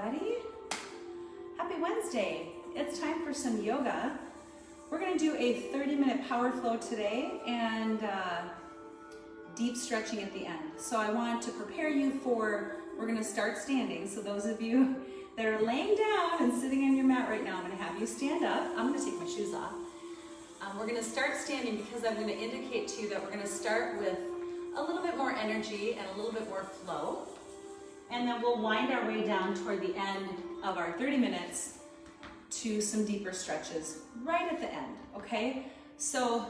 everybody. Happy Wednesday. It's time for some yoga. We're going to do a 30-minute power flow today and deep stretching at the end. So I want to prepare you for, we're going to start standing. So those of you that are laying down and sitting on your mat right now, I'm going to have you stand up. I'm going to take my shoes off. We're going to start standing because I'm going to indicate to you that we're going to start with a little bit more energy and a little bit more flow. And then we'll wind our way down toward the end of our 30 minutes to some deeper stretches right at the end, okay? So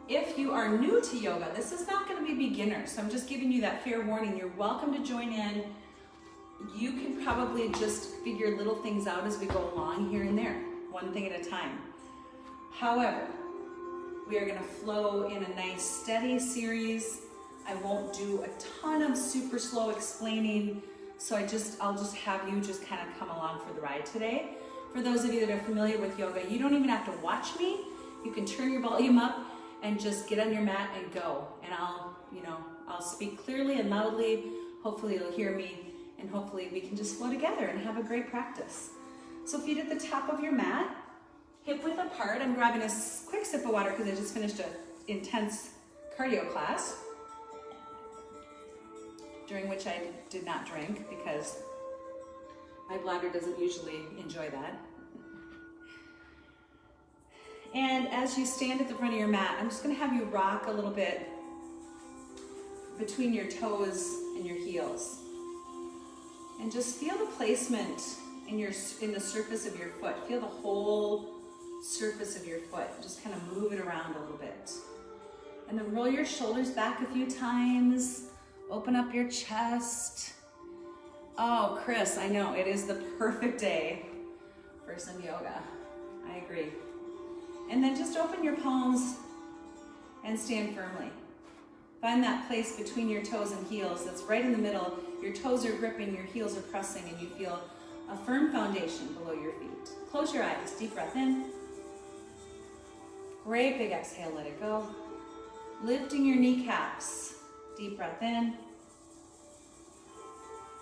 if you are new to yoga, this is not going to be beginner, so I'm just giving you that fair warning. You're welcome to join in. You can probably just figure little things out as we go along here and there, one thing at a time. However, we are going to flow in a nice steady series. I won't do a ton of super slow explaining, so I'll just have you just kind of come along for the ride today. For those of you that are familiar with yoga, you don't even have to watch me. You can turn your volume up and just get on your mat and go. And I'll speak clearly and loudly. Hopefully you'll hear me, and hopefully we can just flow together and have a great practice. So feet at the top of your mat, hip width apart. I'm grabbing a quick sip of water because I just finished an intense cardio class, during which I did not drink because my bladder doesn't usually enjoy that. And as you stand at the front of your mat, I'm just going to have you rock a little bit between your toes and your heels. And just feel the placement in the surface of your foot. Feel the whole surface of your foot. Just kind of move it around a little bit. And then roll your shoulders back a few times. Open up your chest. Oh, Chris, I know, it is the perfect day for some yoga. I agree. And then just open your palms and stand firmly. Find that place between your toes and heels that's right in the middle. Your toes are gripping, your heels are pressing, and you feel a firm foundation below your feet. Close your eyes, deep breath in. Great big exhale, let it go. Lifting your kneecaps, deep breath in.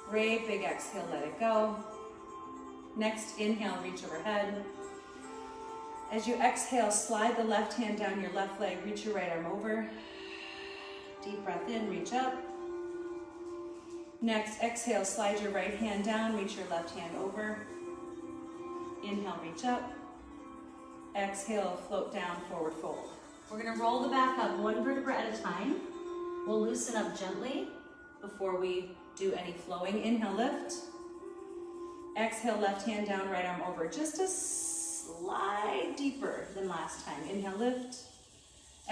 Great big exhale, let it go. Next inhale, reach overhead. As you exhale, slide the left hand down your left leg, reach your right arm over. Deep breath in, reach up. Next, exhale, slide your right hand down, reach your left hand over. Inhale, reach up. Exhale, float down, forward fold. We're gonna roll the back up one vertebra at a time. We'll loosen up gently before we do any flowing. Inhale, lift. Exhale, left hand down, right arm over. Just a slide deeper than last time. Inhale, lift.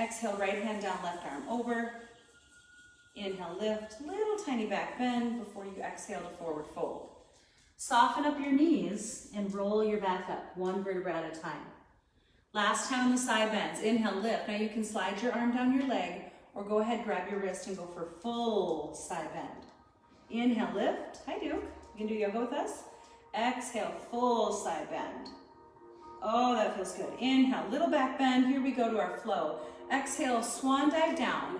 Exhale, right hand down, left arm over. Inhale, lift. Little tiny back bend before you exhale to forward fold. Soften up your knees and roll your back up, one vertebra at a time. Last time on the side bends. Inhale, lift. Now you can slide your arm down your leg or go ahead, grab your wrist and go for full side bend. Inhale, lift. Hi, Duke. You can do yoga with us. Exhale, full side bend. Oh, that feels good. Inhale, little back bend. Here we go to our flow. Exhale, swan dive down.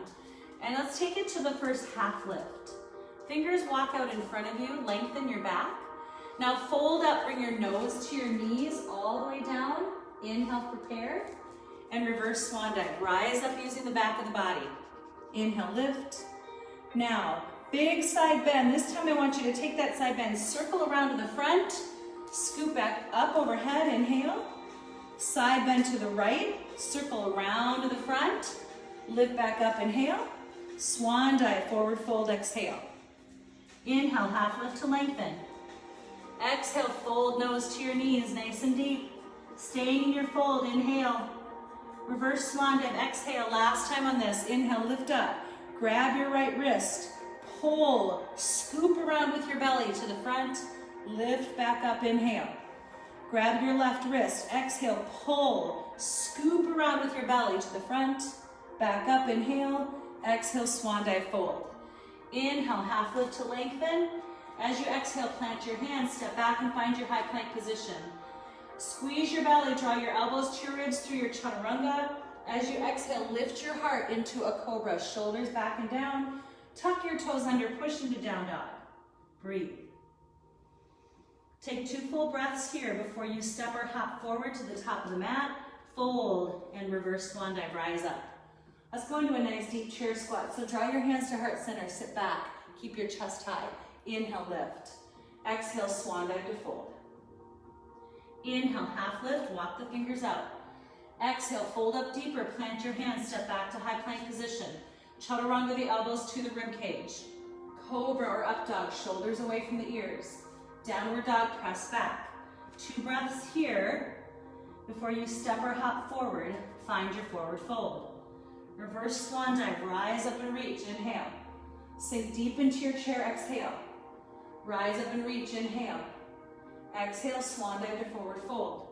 And let's take it to the first half lift. Fingers walk out in front of you. Lengthen your back. Now fold up, bring your nose to your knees all the way down. Inhale, prepare. And reverse swan dive. Rise up using the back of the body. Inhale, lift. Now, big side bend. This time I want you to take that side bend, circle around to the front, scoop back up overhead, inhale. Side bend to the right, circle around to the front, lift back up, inhale. Swan dive, forward fold, exhale. Inhale, half lift to lengthen. Exhale, fold nose to your knees, nice and deep. Staying in your fold, inhale. Reverse swan dive, exhale. Last time on this, inhale, lift up. Grab your right wrist. Pull, scoop around with your belly to the front, lift back up, inhale. Grab your left wrist, exhale, pull, scoop around with your belly to the front, back up, inhale, exhale, swan dive, fold. Inhale, half lift to lengthen. As you exhale, plant your hands, step back and find your high plank position. Squeeze your belly, draw your elbows to your ribs through your chaturanga. As you exhale, lift your heart into a cobra, shoulders back and down. Tuck your toes under, push into down dog. Breathe. Take 2 full breaths here before you step or hop forward to the top of the mat, fold, and reverse swan dive, rise up. Let's go into a nice deep chair squat. So draw your hands to heart center, sit back, keep your chest high. Inhale, lift. Exhale, swan dive to fold. Inhale, half lift, walk the fingers out. Exhale, fold up deeper, plant your hands, step back to high plank position. Chaturanga, the elbows to the rib cage. Cobra or up dog, shoulders away from the ears. Downward dog, press back. 2 breaths here before you step or hop forward, find your forward fold. Reverse swan dive, rise up and reach, inhale. Sink deep into your chair, exhale. Rise up and reach, inhale. Exhale, swan dive to forward fold.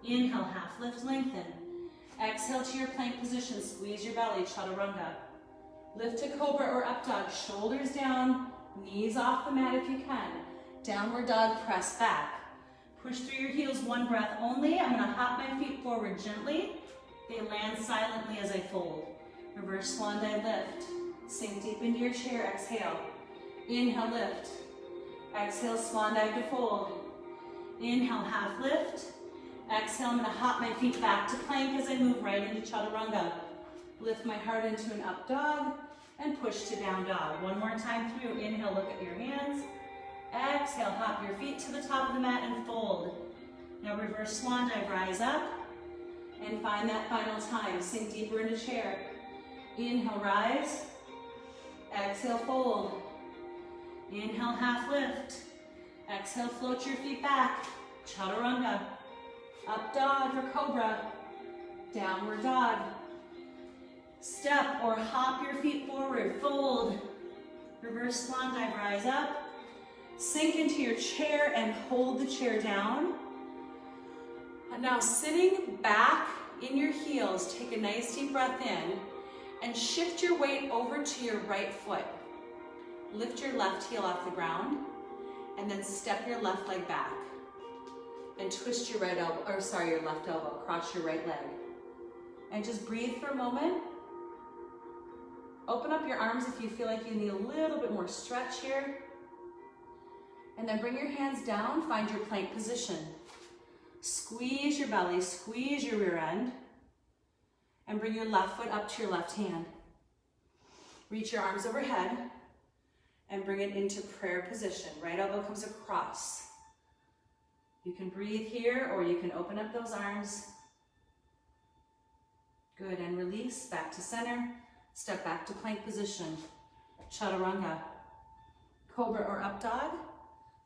Inhale, half lift, lengthen. Exhale to your plank position, squeeze your belly, chaturanga. Lift to cobra or up dog, shoulders down, knees off the mat if you can. Downward dog, press back. Push through your heels, 1 breath only. I'm gonna hop my feet forward gently. They land silently as I fold. Reverse swan dive, lift. Sink deep into your chair, exhale. Inhale, lift. Exhale, swan dive to fold. Inhale, half lift. Exhale, I'm gonna hop my feet back to plank as I move right into chaturanga. Lift my heart into an up dog and push to down dog. 1 more time through. Inhale, look at your hands. Exhale, hop your feet to the top of the mat and fold. Now reverse swan dive, rise up and find that final time. Sink deeper into chair. Inhale, rise. Exhale, fold. Inhale, half lift. Exhale, float your feet back. Chaturanga. Up dog or cobra. Downward dog. Step or hop your feet forward, fold. Reverse swan dive, rise up. Sink into your chair and hold the chair down. And now sitting back in your heels, take a nice deep breath in and shift your weight over to your right foot. Lift your left heel off the ground and then step your left leg back and twist your right elbow, or sorry, your left elbow, cross your right leg. And just breathe for a moment. Open up your arms if you feel like you need a little bit more stretch here. And then bring your hands down, find your plank position. Squeeze your belly, squeeze your rear end, and bring your left foot up to your left hand. Reach your arms overhead and bring it into prayer position. Right elbow comes across. You can breathe here or you can open up those arms. Good, and release, back to center. Step back to plank position. Chaturanga. Cobra or up dog.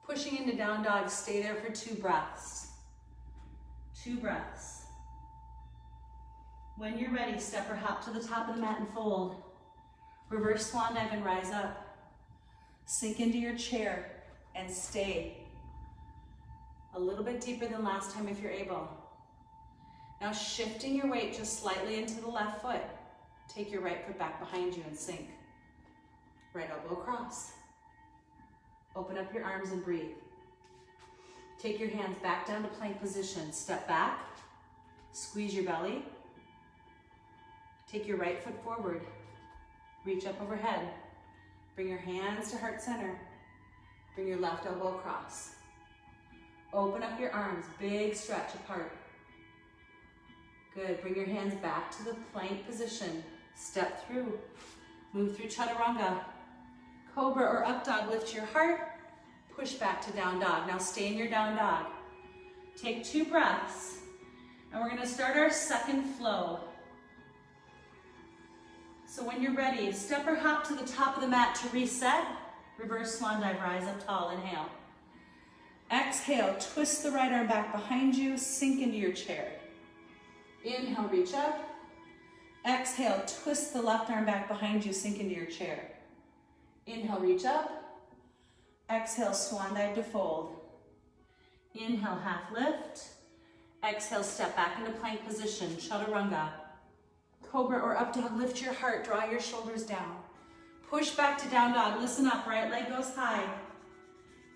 Pushing into down dog, stay there for 2 breaths. 2 breaths. When you're ready, step or hop to the top of the mat and fold. Reverse swan dive and rise up. Sink into your chair and stay a little bit deeper than last time if you're able. Now shifting your weight just slightly into the left foot. Take your right foot back behind you and sink. Right elbow across. Open up your arms and breathe. Take your hands back down to plank position. Step back, squeeze your belly. Take your right foot forward. Reach up overhead. Bring your hands to heart center. Bring your left elbow across. Open up your arms, big stretch apart. Good, bring your hands back to the plank position. Step through, move through chaturanga. Cobra or up dog, lift your heart, push back to down dog. Now stay in your down dog. Take 2 breaths, and we're gonna start our second flow. So when you're ready, step or hop to the top of the mat to reset. Reverse swan dive, rise up tall, inhale. Exhale, twist the right arm back behind you, sink into your chair. Inhale, reach up. Exhale, twist the left arm back behind you, sink into your chair. Inhale, reach up. Exhale, swan dive to fold. Inhale, half lift. Exhale, step back into plank position, chaturanga. Cobra or up dog, lift your heart, draw your shoulders down. Push back to down dog, listen up, right leg goes high.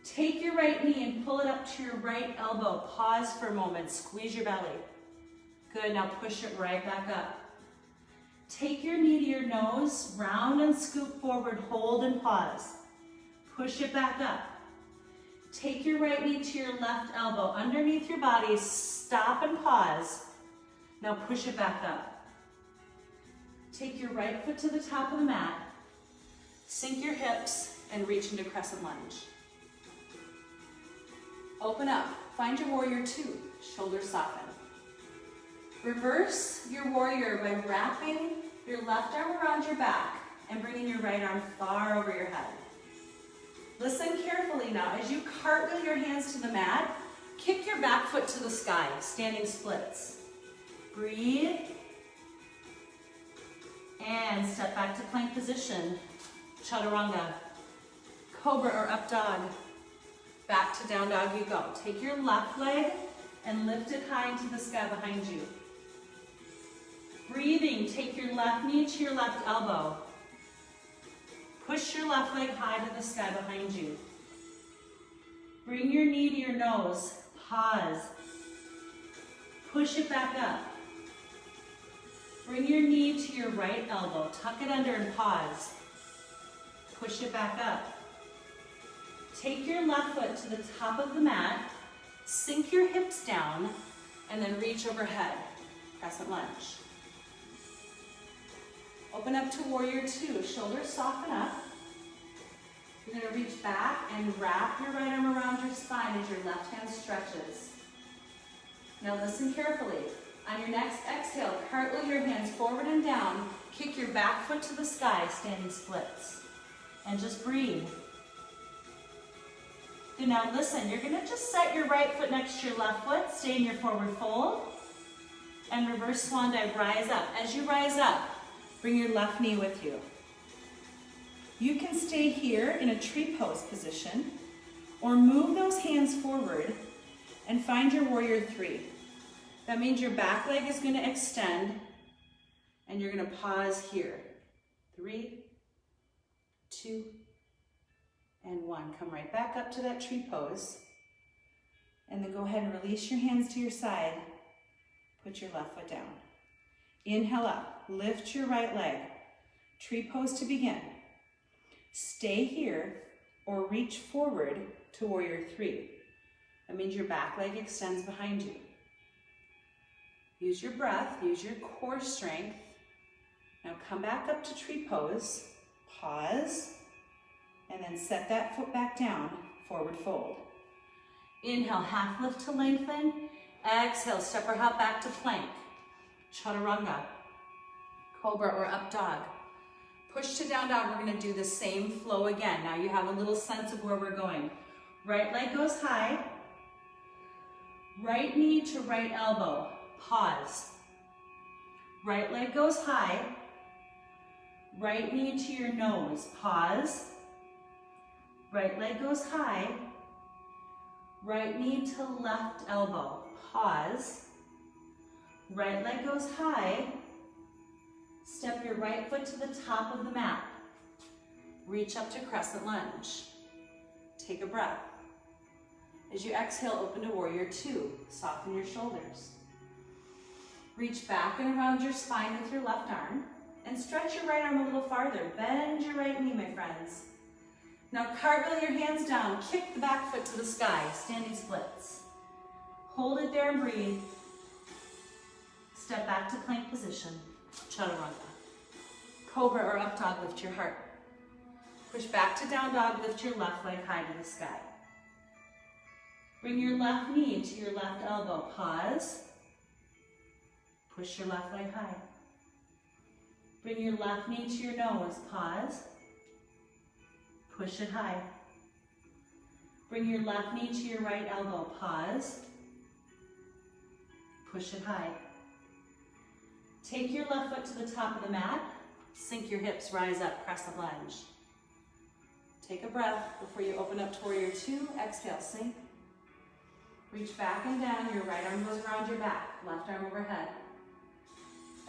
Take your right knee and pull it up to your right elbow. Pause for a moment, squeeze your belly. Good, now push it right back up. Take your knee to your nose, round and scoop forward, hold and pause. Push it back up. Take your right knee to your left elbow underneath your body. Stop and pause. Now push it back up. Take your right foot to the top of the mat. Sink your hips and reach into crescent lunge. Open up. Find your warrior two. Shoulders soften. Reverse your warrior by wrapping your left arm around your back and bringing your right arm far over your head. Listen carefully now. As you cartwheel your hands to the mat, kick your back foot to the sky, standing splits. Breathe. And step back to plank position. Chaturanga. Cobra or up dog. Back to down dog you go. Take your left leg and lift it high into the sky behind you. Breathing, take your left knee to your left elbow. Push your left leg high to the sky behind you. Bring your knee to your nose. Pause. Push it back up. Bring your knee to your right elbow. Tuck it under and pause. Push it back up. Take your left foot to the top of the mat. Sink your hips down and then reach overhead. Crescent lunge. Open up to warrior two. Shoulders soften up. You're going to reach back and wrap your right arm around your spine as your left hand stretches. Now listen carefully. On your next exhale, cartwheel your hands forward and down. Kick your back foot to the sky, standing splits. And just breathe. Good, now listen, you're going to just set your right foot next to your left foot, stay in your forward fold, and reverse swan dive, rise up. As you rise up, bring your left knee with you. You can stay here in a tree pose position or move those hands forward and find your warrior three. That means your back leg is going to extend and you're going to pause here. 3, 2, and 1. Come right back up to that tree pose and then go ahead and release your hands to your side. Put your left foot down. Inhale up, lift your right leg. Tree pose to begin. Stay here or reach forward to warrior three. That means your back leg extends behind you. Use your breath, use your core strength. Now come back up to tree pose, pause, and then set that foot back down, forward fold. Inhale, half lift to lengthen. Exhale, step or hop back to plank. Chaturanga, cobra or up dog. Push to down dog, we're gonna do the same flow again. Now you have a little sense of where we're going. Right leg goes high. Right knee to right elbow, pause. Right leg goes high. Right knee to your nose, pause. Right leg goes high. Right knee to left elbow, pause. Right leg goes high. Step your right foot to the top of the mat. Reach up to crescent lunge. Take a breath. As you exhale, open to warrior two. Soften your shoulders. Reach back and around your spine with your left arm and stretch your right arm a little farther. Bend your right knee, my friends. Now cartwheel your hands down. Kick the back foot to the sky, standing splits. Hold it there and breathe. Step back to plank position. Chaturanga. Cobra or up dog, lift your heart. Push back to down dog, lift your left leg high to the sky. Bring your left knee to your left elbow, pause. Push your left leg high. Bring your left knee to your nose, pause. Push it high. Bring your left knee to your right elbow, pause. Push it high. Take your left foot to the top of the mat. Sink your hips, rise up, crescent lunge. Take a breath before you open up to warrior two. Exhale, sink. Reach back and down. Your right arm goes around your back, left arm overhead.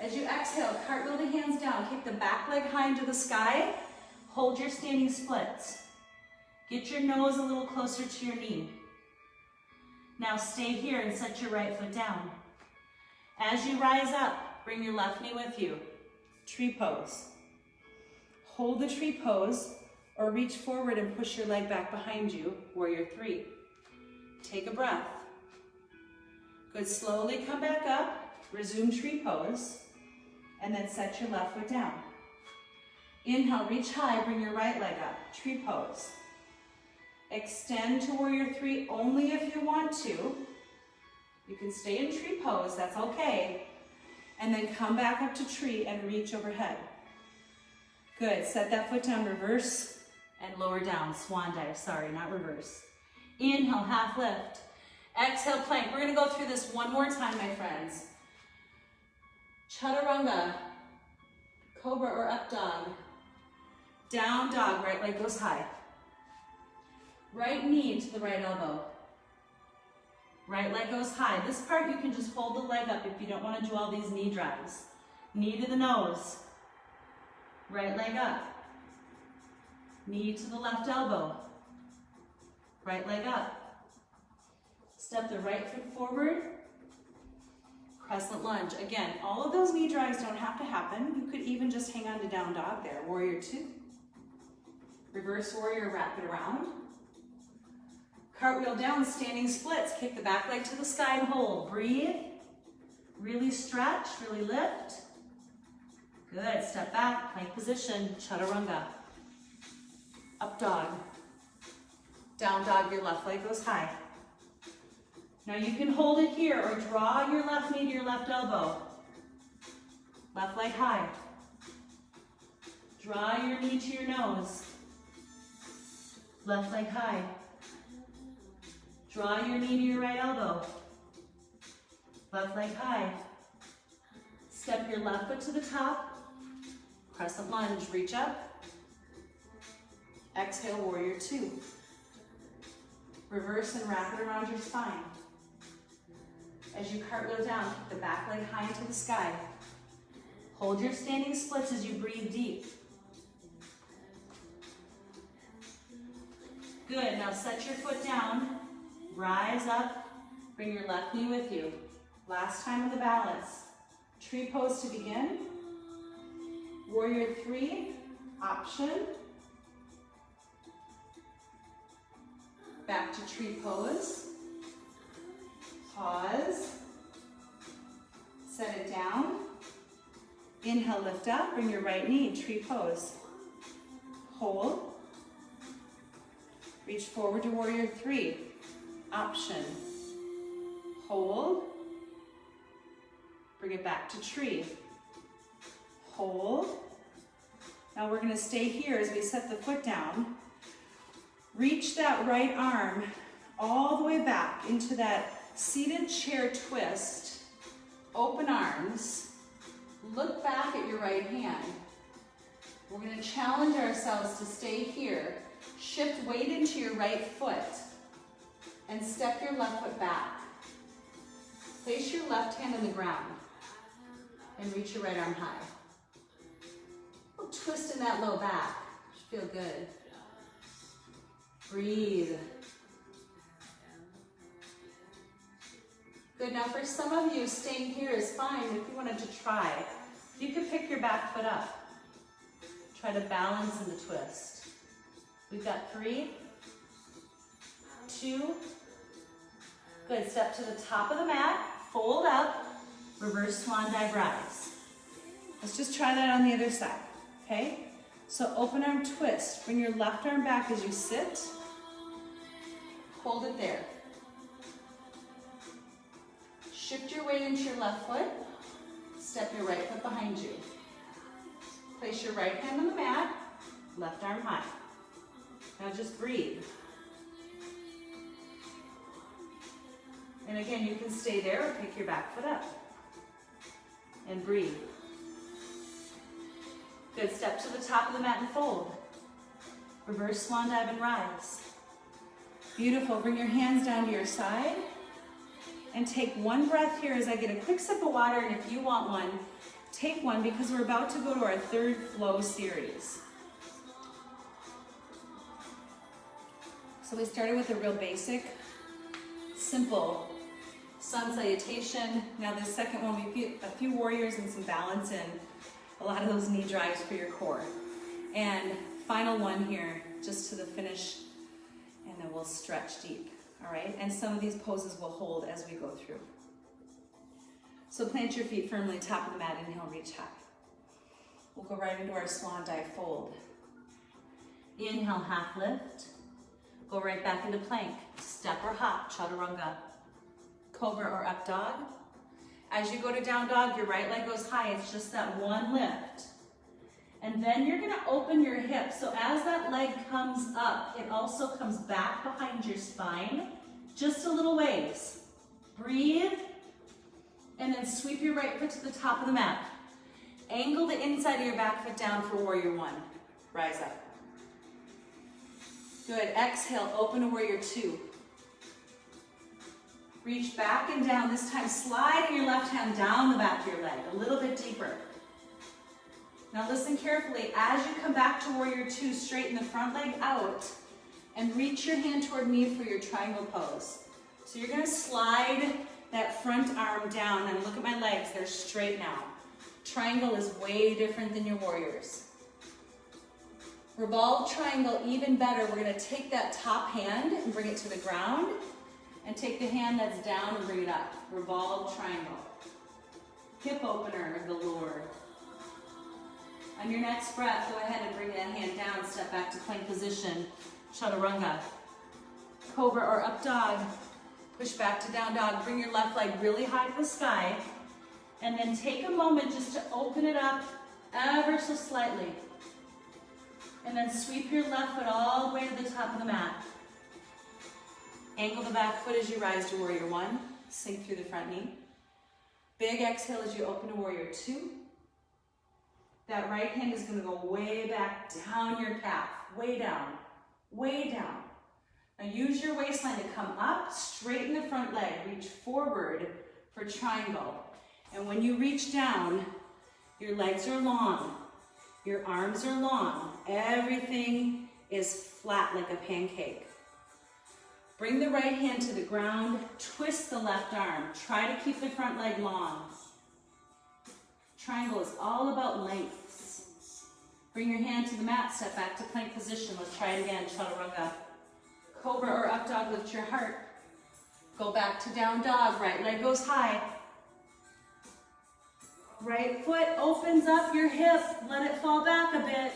As you exhale, cartwheel the hands down. Kick the back leg high into the sky. Hold your standing splits. Get your nose a little closer to your knee. Now stay here and set your right foot down. As you rise up, bring your left knee with you. Tree pose. Hold the tree pose. Or reach forward and push your leg back behind you, warrior three. Take a breath. Good, slowly come back up, resume tree pose, and then set your left foot down. Inhale, reach high, bring your right leg up, tree pose. Extend to warrior three only if you want to. You can stay in tree pose, that's okay. And then come back up to tree and reach overhead. Good, set that foot down, reverse and lower down, swan dive, sorry, not reverse. Inhale, half lift. Exhale, plank. We're gonna go through this one more time, my friends. Chaturanga, cobra or up dog. Down dog, right leg goes high. Right knee to the right elbow. Right leg goes high. This part you can just hold the leg up if you don't want to do all these knee drives. Knee to the nose. Right leg up. Knee to the left elbow. Right leg up. Step the right foot forward. Crescent lunge. Again, all of those knee drives don't have to happen. You could even just hang on to down dog there. Warrior two. Reverse warrior, wrap it around. Cartwheel down, standing splits. Kick the back leg to the sky and hold. Breathe. Really stretch, really lift. Good, step back, plank position, chaturanga. Up dog. Down dog, your left leg goes high. Now you can hold it here or draw your left knee to your left elbow. Left leg high. Draw your knee to your nose. Left leg high. Draw your knee to your right elbow. Left leg high. Step your left foot to the top. Crescent lunge, reach up. Exhale, warrior two. Reverse and wrap it around your spine. As you cartwheel down, kick the back leg high into the sky. Hold your standing splits as you breathe deep. Good, now set your foot down, rise up, bring your left knee with you. Last time with the balance. Tree pose to begin. Warrior three, option. Back to tree pose. Pause. Set it down. Inhale, lift up, bring your right knee, tree pose. Hold. Reach forward to warrior three. Option. Hold. Bring it back to tree. Hold. Now we're gonna stay here as we set the foot down. Reach that right arm all the way back into that seated chair twist. Open arms. Look back at your right hand. We're gonna challenge ourselves to stay here. Shift weight into your right foot and step your left foot back. Place your left hand on the ground and reach your right arm high. A little twist in that low back. Should feel good. Breathe. Good, now for some of you, staying here is fine. If you wanted to try, you could pick your back foot up. Try to balance in the twist. We've got 3, 2, good. Step to the top of the mat, fold up, reverse swan dive rise. Let's just try that on the other side, okay? So open arm twist, bring your left arm back as you sit, hold it there. Shift your weight into your left foot, step your right foot behind you. Place your right hand on the mat, left arm high. Now just breathe. And again, you can stay there or pick your back foot up. And breathe. Good, step to the top of the mat and fold. Reverse swan dive and rise. Beautiful, bring your hands down to your side. And take one breath here as I get a quick sip of water, and if you want one, take one because we're about to go to our third flow series. So we started with a real basic, simple sun salutation. Now the second one, we feel a few warriors and some balance and a lot of those knee drives for your core. And final one here, just to the finish, and then we'll stretch deep, all right? And some of these poses will hold as we go through. So plant your feet firmly, top of the mat, inhale, reach high. We'll go right into our swan dive fold. Inhale, half lift. Go right back into plank. Step or hop, chaturanga. Cobra or up dog. As you go to down dog, your right leg goes high. It's just that one lift. And then you're gonna open your hips. So as that leg comes up, it also comes back behind your spine, just a little ways. Breathe, and then sweep your right foot to the top of the mat. Angle the inside of your back foot down for warrior one. Rise up. Good, exhale, open to warrior two. Reach back and down. This time, slide your left hand down the back of your leg, a little bit deeper. Now listen carefully. As you come back to warrior two, straighten the front leg out and reach your hand toward me for your triangle pose. So you're gonna slide that front arm down, and look at my legs, they're straight now. Triangle is way different than your warriors. Revolve triangle, even better. We're gonna take that top hand and bring it to the ground, and take the hand that's down and bring it up. Revolve triangle. Hip opener, galore. On your next breath, go ahead and bring that hand down, step back to plank position, chaturanga. Cobra or up dog, push back to down dog. Bring your left leg really high to the sky, and then take a moment just to open it up ever so slightly. And then sweep your left foot all the way to the top of the mat. Angle the back foot as you rise to warrior one. Sink through the front knee. Big exhale as you open to warrior two. That right hand is going to go way back down your calf. Way down. Way down. Now use your waistline to come up. Straighten the front leg. Reach forward for triangle. And when you reach down, your legs are long. Your arms are long. Everything is flat like a pancake. Bring the right hand to the ground. Twist the left arm. Try to keep the front leg long. Triangle is all about lengths. Bring your hand to the mat. Step back to plank position. Let's try it again. Chaturanga. Cobra or up dog. Lift your heart. Go back to down dog. Right leg goes high. Right foot opens up your hip. Let it fall back a bit.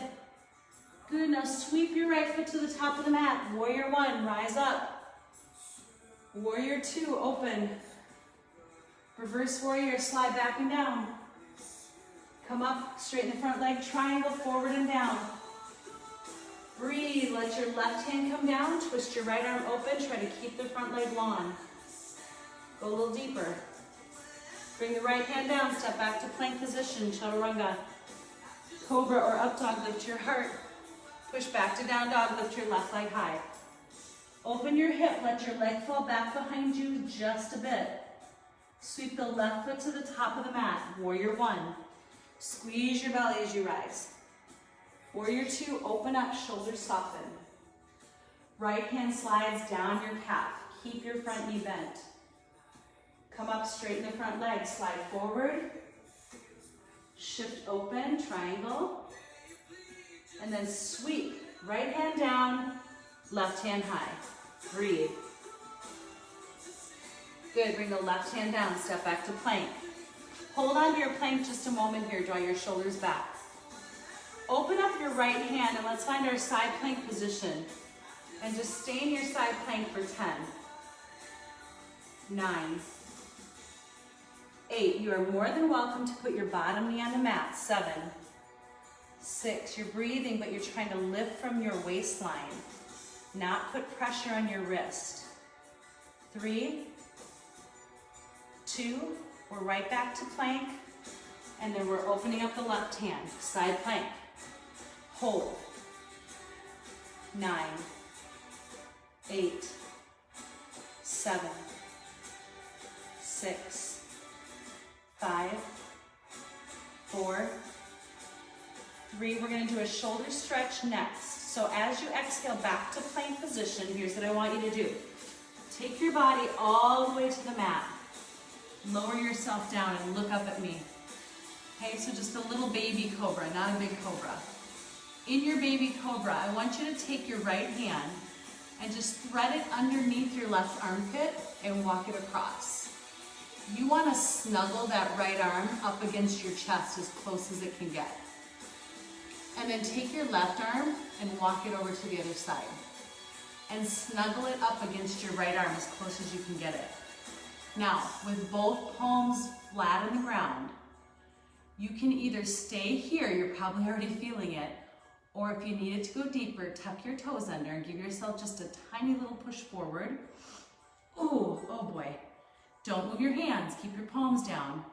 Good. Now sweep your right foot to the top of the mat. Warrior one. Rise up. Warrior two. Open. Reverse warrior. Slide back and down. Come up. Straighten the front leg. Triangle forward and down. Breathe. Let your left hand come down. Twist your right arm open. Try to keep the front leg long. Go a little deeper. Bring the right hand down, step back to plank position, chaturanga. Cobra or up dog, lift your heart. Push back to down dog, lift your left leg high. Open your hip, let your leg fall back behind you just a bit. Sweep the left foot to the top of the mat, warrior one. Squeeze your belly as you rise. Warrior two, open up, shoulders soften. Right hand slides down your calf. Keep your front knee bent. Come up, straighten the front leg, slide forward, shift open, triangle, and then sweep, right hand down, left hand high, breathe. Good, bring the left hand down, step back to plank. Hold on to your plank just a moment here, draw your shoulders back. Open up your right hand and let's find our side plank position. And just stay in your side plank for 10, 9, 8, you are more than welcome to put your bottom knee on the mat. 7, 6, you're breathing, but you're trying to lift from your waistline, not put pressure on your wrist. 3, 2, we're right back to plank, and then we're opening up the left hand, side plank. Hold. 9, 8, 7, 6, 5, 4, 3. We're going to do a shoulder stretch next. So as you exhale back to plank position, here's what I want you to do. Take your body all the way to the mat. Lower yourself down and look up at me. Okay, so just a little baby cobra, not a big cobra. In your baby cobra, I want you to take your right hand and just thread it underneath your left armpit and walk it across. You want to snuggle that right arm up against your chest as close as it can get. And then take your left arm and walk it over to the other side. And snuggle it up against your right arm as close as you can get it. Now, with both palms flat on the ground, you can either stay here, you're probably already feeling it, or if you need it to go deeper, tuck your toes under and give yourself just a tiny little push forward. Ooh, oh boy. Don't move your hands, keep your palms down,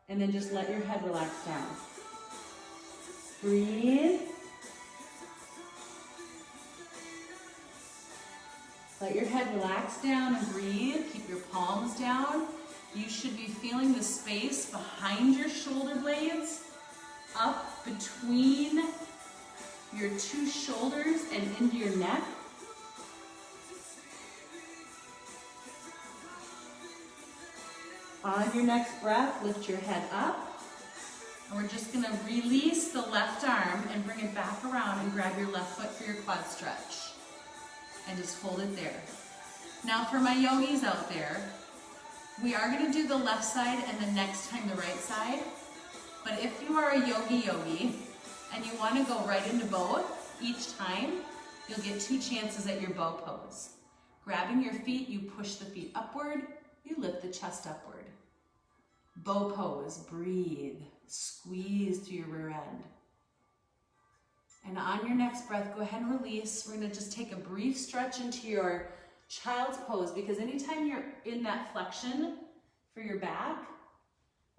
and then just let your head relax down. Breathe. Let your head relax down and breathe. Keep your palms down. You should be feeling the space behind your shoulder blades, up between your two shoulders and into your neck. On your next breath, lift your head up. And we're just gonna release the left arm and bring it back around and grab your left foot for your quad stretch. And just hold it there. Now for my yogis out there, we are gonna do the left side and the next time the right side. But if you are a yogi and you wanna go right into both, each time, you'll get 2 chances at your bow pose. Grabbing your feet, you push the feet upward, you lift the chest upward. Bow pose, breathe, squeeze through your rear end. And on your next breath, go ahead and release. We're gonna just take a brief stretch into your child's pose, because anytime you're in that flexion for your back,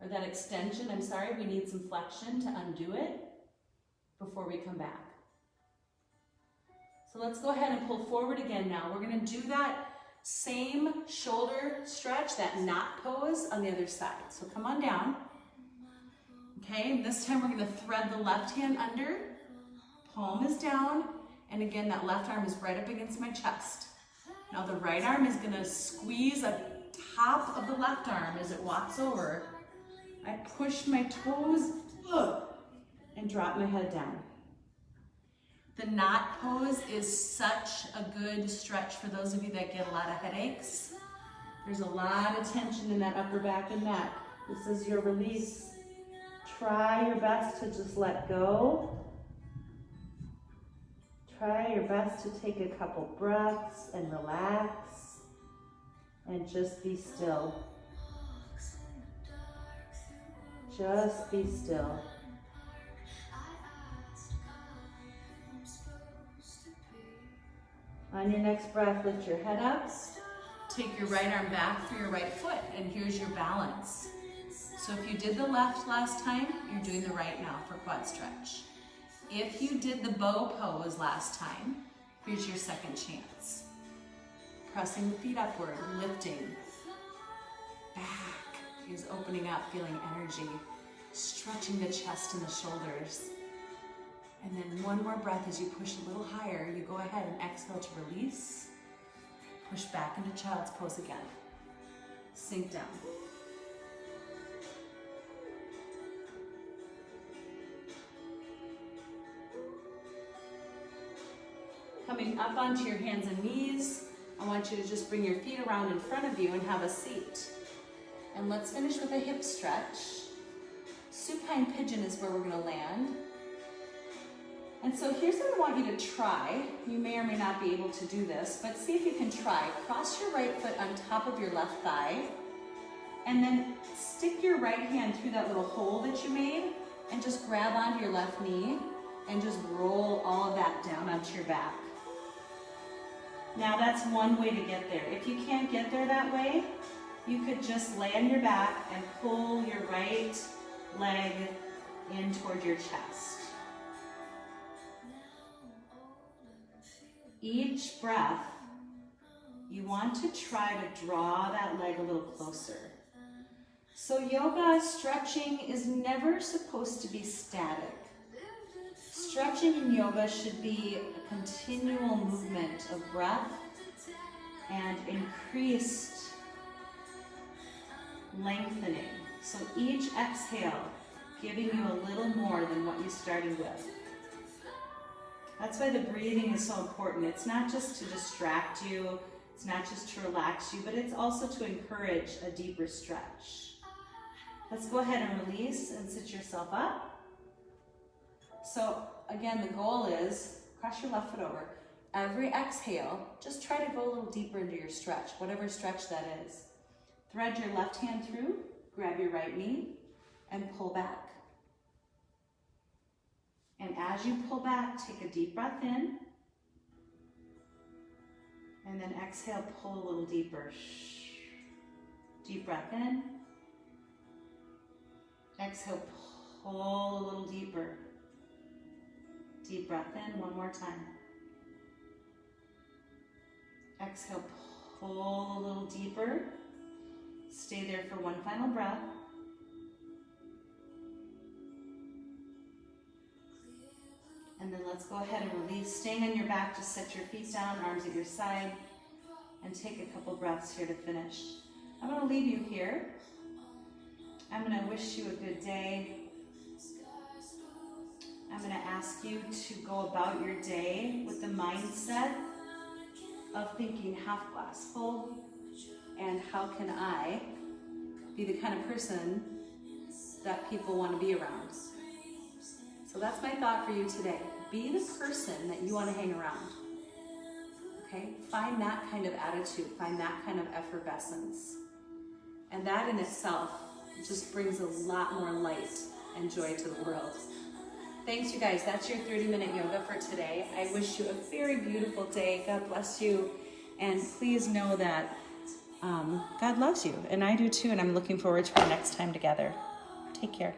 or that extension, we need some flexion to undo it before we come back. So let's go ahead and pull forward again now. We're gonna do that same shoulder stretch, that knot pose on the other side. So come on down. Okay, and this time we're gonna thread the left hand under, palm is down, and again, that left arm is right up against my chest. Now the right arm is gonna squeeze up top of the left arm as it walks over. I push my toes and drop my head down. The knot pose is such a good stretch for those of you that get a lot of headaches. There's a lot of tension in that upper back and neck. This is your release. Try your best to just let go. Try your best to take a couple breaths and relax and just be still. Just be still. On your next breath, lift your head up. Take your right arm back for your right foot, and here's your balance. So if you did the left last time, you're doing the right now for quad stretch. If you did the bow pose last time, here's your second chance. Pressing the feet upward, lifting. Back is opening up, feeling energy. Stretching the chest and the shoulders. And then one more breath as you push a little higher. You go ahead and exhale to release. Push back into child's pose again. Sink down. Coming up onto your hands and knees, I want you to just bring your feet around in front of you and have a seat. And let's finish with a hip stretch. Supine pigeon is where we're gonna land. And so here's what I want you to try. You may or may not be able to do this, but see if you can try. Cross your right foot on top of your left thigh, and then stick your right hand through that little hole that you made, and just grab onto your left knee, and just roll all of that down onto your back. Now that's one way to get there. If you can't get there that way, you could just lay on your back and pull your right leg in toward your chest. Each breath, you want to try to draw that leg a little closer. So yoga stretching is never supposed to be static. Stretching in yoga should be a continual movement of breath and increased lengthening. So each exhale giving you a little more than what you started with. That's why the breathing is so important. It's not just to distract you, it's not just to relax you, but it's also to encourage a deeper stretch. Let's go ahead and release and sit yourself up. So again, the goal is cross your left foot over. Every exhale, just try to go a little deeper into your stretch, whatever stretch that is. Thread your left hand through, grab your right knee, and pull back. And as you pull back, take a deep breath in, and then exhale, pull a little deeper. Deep breath in. Exhale, pull a little deeper. Deep breath in, one more time. Exhale, pull a little deeper. Stay there for one final breath. And then let's go ahead and release. Staying on your back, just set your feet down, arms at your side, and take a couple breaths here to finish. I'm going to leave you here. I'm going to wish you a good day. I'm going to ask you to go about your day with the mindset of thinking half glass full, and how can I be the kind of person that people want to be around. So that's my thought for you today. Be the person that you want to hang around. Okay? Find that kind of attitude, find that kind of effervescence. And that in itself just brings a lot more light and joy to the world. Thanks, you guys. That's your 30-minute yoga for today. I wish you a very beautiful day. God bless you. And please know that God loves you. And I do too. And I'm looking forward to our next time together. Take care.